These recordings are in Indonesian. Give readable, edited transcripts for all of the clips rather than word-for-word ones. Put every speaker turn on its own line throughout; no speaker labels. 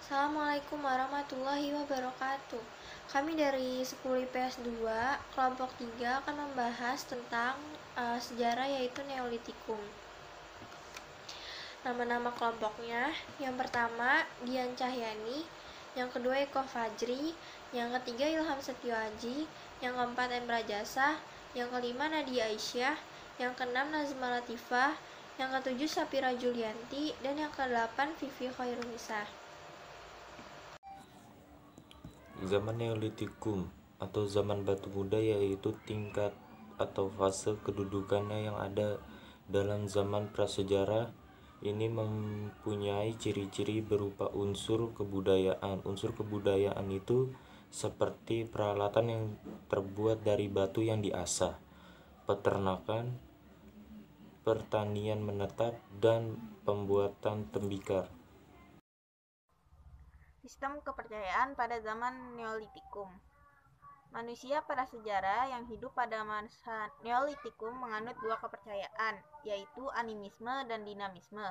Assalamualaikum warahmatullahi wabarakatuh. Kami dari 10 IPS 2, kelompok 3 akan membahas tentang sejarah yaitu Neolitikum. Nama-nama kelompoknya, yang pertama Dian Cahyani, yang kedua Eko Fajri, yang ketiga Ilham Setioaji, yang keempat Emra Jasa, yang kelima Nadia Aisyah, yang keenam Nazma Latifah, yang ketujuh Sapira Julianti, dan yang kedelapan Vivi Khairunisa.
Zaman Neolitikum atau zaman batu muda yaitu tingkat atau fase kedudukannya yang ada dalam zaman prasejarah. Ini mempunyai ciri-ciri berupa unsur kebudayaan. Unsur kebudayaan itu seperti peralatan yang terbuat dari batu yang diasah, peternakan, pertanian menetap, dan pembuatan tembikar.
Sistem kepercayaan pada zaman Neolitikum. Manusia pada sejarah yang hidup pada masa Neolitikum menganut dua kepercayaan, yaitu animisme dan dinamisme.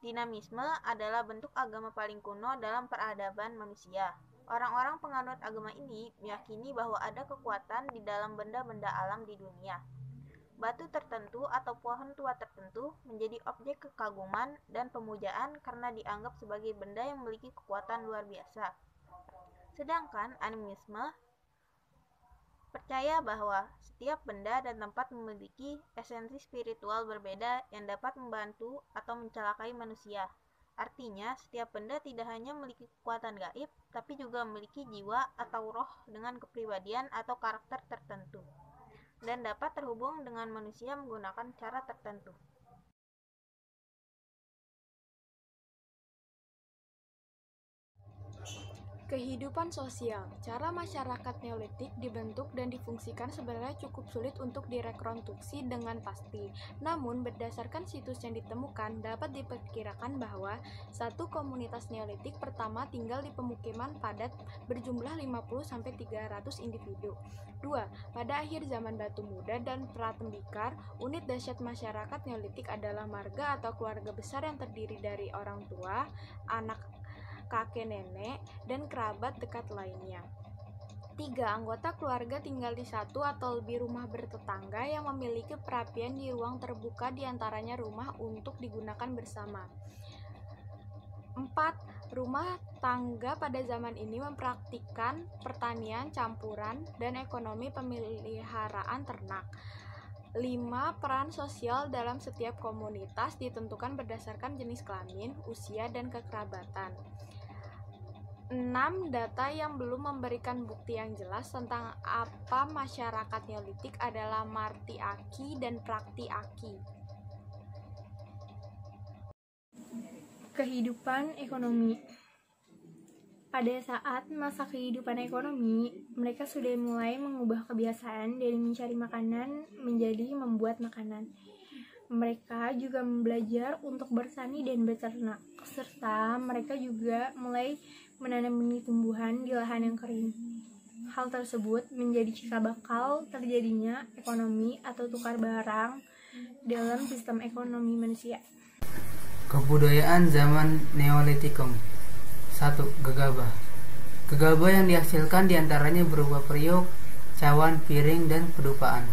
Dinamisme adalah bentuk agama paling kuno dalam peradaban manusia. Orang-orang penganut agama ini meyakini bahwa ada kekuatan di dalam benda-benda alam di dunia. Batu tertentu atau pohon tua tertentu menjadi objek kekaguman dan pemujaan karena dianggap sebagai benda yang memiliki kekuatan luar biasa. Sedangkan animisme percaya bahwa setiap benda dan tempat memiliki esensi spiritual berbeda yang dapat membantu atau mencelakai manusia. Artinya, setiap benda tidak hanya memiliki kekuatan gaib, tapi juga memiliki jiwa atau roh dengan kepribadian atau karakter tertentu, dan dapat terhubung dengan manusia menggunakan cara tertentu.
Kehidupan sosial. Cara masyarakat Neolitik dibentuk dan difungsikan sebenarnya cukup sulit untuk direkonstruksi dengan pasti. Namun, berdasarkan situs yang ditemukan, dapat diperkirakan bahwa satu komunitas Neolitik pertama tinggal di pemukiman padat berjumlah 50-300 individu. 2. Pada akhir zaman batu muda dan pratembikar, unit dahsyat masyarakat Neolitik adalah marga atau keluarga besar yang terdiri dari orang tua, anak, kakek nenek, dan kerabat dekat lainnya. 3. Anggota keluarga tinggal di satu atau lebih rumah bertetangga yang memiliki perapian di ruang terbuka di antaranya rumah untuk digunakan bersama. 4. Rumah tangga pada zaman ini mempraktikkan pertanian campuran dan ekonomi pemeliharaan ternak. 5. Peran sosial dalam setiap komunitas ditentukan berdasarkan jenis kelamin, usia, dan kekerabatan. 6. Data yang belum memberikan bukti yang jelas tentang apa masyarakat Neolitik adalah Marti Aki dan Prakti Aki.
Kehidupan ekonomi. Pada saat masa kehidupan ekonomi, mereka sudah mulai mengubah kebiasaan dari mencari makanan menjadi membuat makanan. Mereka juga belajar untuk bertani dan beternak, serta mereka juga mulai menanam benih tumbuhan di lahan yang kering. Hal tersebut menjadi cikal bakal terjadinya ekonomi atau tukar barang dalam sistem ekonomi manusia.
Kebudayaan zaman Neolitikum. 1. Gegabah. Gegabah yang dihasilkan diantaranya berupa periuk, cawan, piring, dan pedupaan.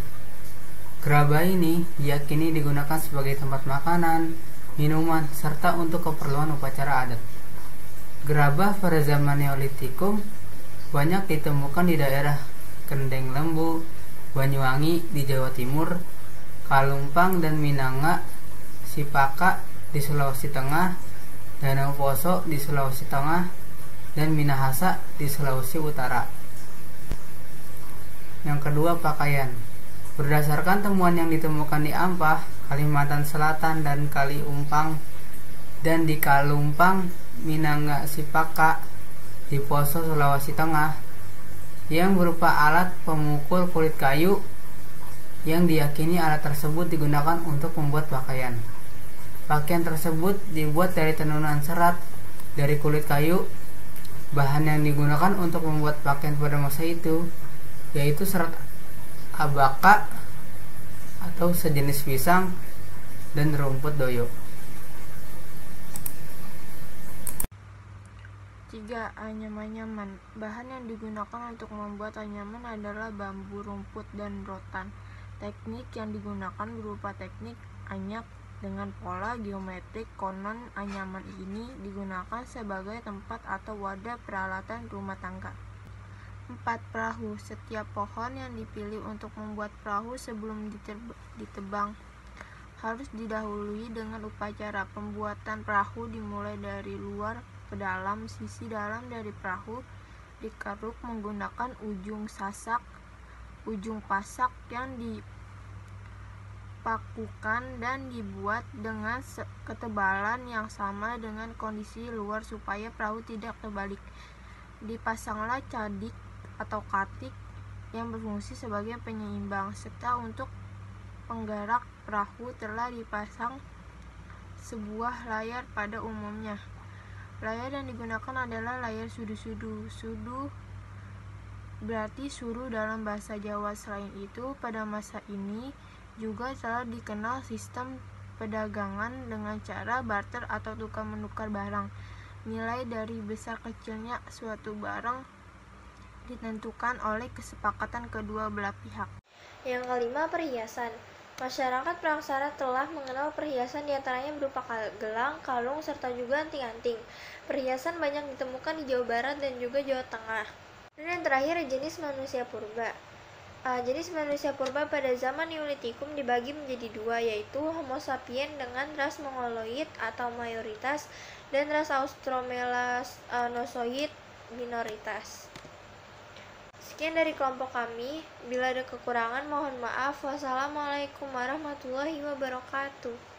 Gerabah ini diyakini digunakan sebagai tempat makanan, minuman, serta untuk keperluan upacara adat. Gerabah pada zaman Neolitikum banyak ditemukan di daerah Kendeng Lembu, Banyuwangi di Jawa Timur, Kalumpang dan Minanga, Sipaka di Sulawesi Tengah, Danau Poso di Sulawesi Tengah, dan Minahasa di Sulawesi Utara. Yang kedua, pakaian. Berdasarkan temuan yang ditemukan di Ampah, Kalimantan Selatan, dan Kaliumpang, dan di Kalumpang, Minanga, Sipaka, di Poso, Sulawesi Tengah, yang berupa alat pemukul kulit kayu yang diyakini alat tersebut digunakan untuk membuat pakaian. Pakaian tersebut dibuat dari tenunan serat dari kulit kayu. Bahan yang digunakan untuk membuat pakaian pada masa itu yaitu serat abaka atau sejenis pisang dan rumput doyo.
3. Anyaman-anyaman. Bahan yang digunakan untuk membuat anyaman adalah bambu, rumput, dan rotan. Teknik yang digunakan berupa teknik anyak dengan pola geometrik. Konon anyaman ini digunakan sebagai tempat atau wadah peralatan rumah tangga. 4. Perahu. Setiap pohon yang dipilih untuk membuat perahu sebelum ditebang harus didahului dengan upacara. Pembuatan perahu dimulai dari luar ke dalam. Sisi dalam dari perahu dikeruk menggunakan ujung pasak yang dipakukan dan dibuat dengan ketebalan yang sama dengan kondisi luar supaya perahu tidak terbalik. Dipasanglah cadik atau katik yang berfungsi sebagai penyeimbang, serta untuk penggerak perahu telah dipasang sebuah layar pada umumnya. Layar yang digunakan adalah layar sudu-sudu. Sudu berarti suruh dalam bahasa Jawa. Selain itu, pada masa ini juga telah dikenal sistem perdagangan dengan cara barter atau tukar menukar barang. Nilai dari besar kecilnya suatu barang ditentukan oleh kesepakatan kedua belah pihak.
Yang kelima, perhiasan. Masyarakat Praksara telah mengenal perhiasan diantaranya berupa gelang, kalung, serta juga anting-anting. Perhiasan banyak ditemukan di Jawa Barat dan juga Jawa Tengah. Dan yang terakhir, jenis manusia purba. Jenis manusia purba pada zaman Neolitikum dibagi menjadi dua, yaitu Homo sapiens dengan ras Mongoloid atau mayoritas dan ras Australopithecus minoritas. Sekian dari kelompok kami. Bila ada kekurangan mohon maaf. Wassalamualaikum warahmatullahi wabarakatuh.